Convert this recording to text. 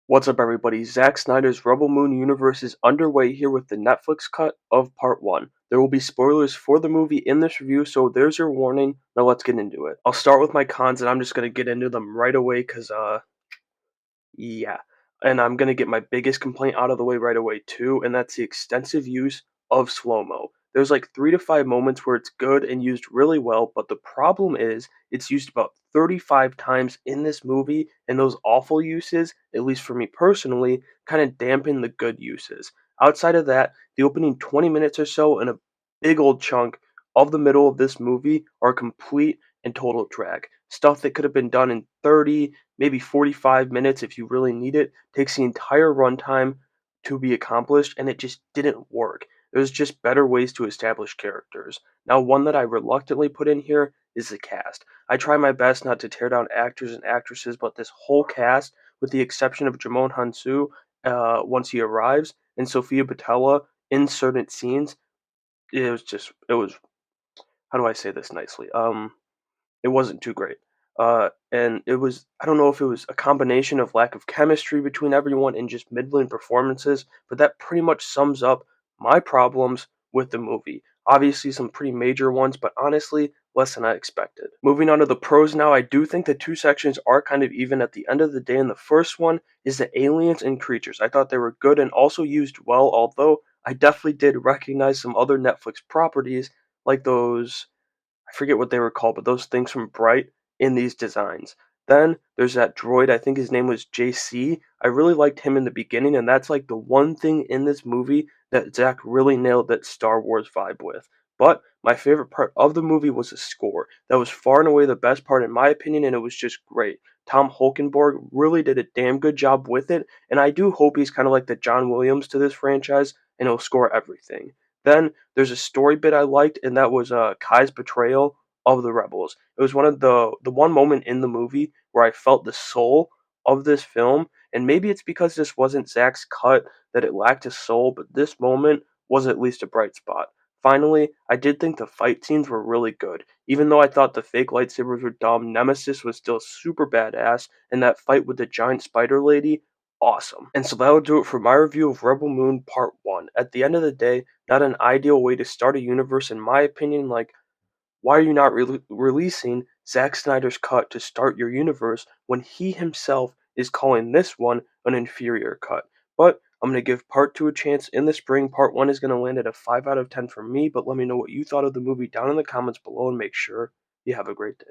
What's up, everybody? Zack Snyder's Rebel Moon universe is underway here with the Netflix cut of Part 1. There will be spoilers for the movie in this review, so there's your warning. Now let's get into it. I'll start with my cons, and I'm just going to get into them right away because, yeah. And I'm going to get my biggest complaint out of the way right away, too, and that's the extensive use of slow mo. There's like 3 to 5 moments where it's good and used really well, but the problem is it's used about 35 times in this movie, and those awful uses, at least for me personally, kind of dampen the good uses. Outside of that, the opening 20 minutes or so and a big old chunk of the middle of this movie are complete and total drag. Stuff that could have been done in 30, maybe 45 minutes if you really need it, takes the entire runtime to be accomplished, and it just didn't work. There's just better ways to establish characters. Now, one that I reluctantly put in here is the cast. I try my best not to tear down actors and actresses, but this whole cast, with the exception of Jamon Hansu, once he arrives, and Sophia Botella in certain scenes, it was, how do I say this nicely? It wasn't too great. And it was, I don't know if it was a combination of lack of chemistry between everyone and just middling performances, but that pretty much sums up my problems with the movie. Obviously, some pretty major ones, but honestly, less than I expected. Moving on to the pros now, I do think the two sections are kind of even at the end of the day, and the first one is the aliens and creatures. I thought they were good and also used well, although I definitely did recognize some other Netflix properties like those, I forget what they were called, but those things from Bright in these designs. Then there's that droid, I think his name was JC. I really liked him in the beginning, and that's like the one thing in this movie that Zach really nailed that Star Wars vibe with. But my favorite part of the movie was the score. That was far and away the best part in my opinion, and it was just great. Tom Holkenborg really did a damn good job with it, and I do hope he's kind of like the John Williams to this franchise, and he'll score everything. Then there's a story bit I liked, and that was Kai's betrayal of the rebels. It was one of the one moment in the movie where I felt the soul of this film, and maybe it's because this wasn't Zach's cut that it lacked a soul, but this moment was at least a bright spot. Finally, I did think the fight scenes were really good. Even though I thought the fake lightsabers were dumb, Nemesis was still super badass, and that fight with the giant spider lady, awesome. And so that will do it for my review of Rebel Moon Part 1. At the end of the day, not an ideal way to start a universe, in my opinion. Like, why are you not releasing Zack Snyder's cut to start your universe when he himself is calling this one an inferior cut? But I'm going to give Part 2 a chance in the spring. Part 1 is going to land at a 5 out of 10 for me, but let me know what you thought of the movie down in the comments below and make sure you have a great day.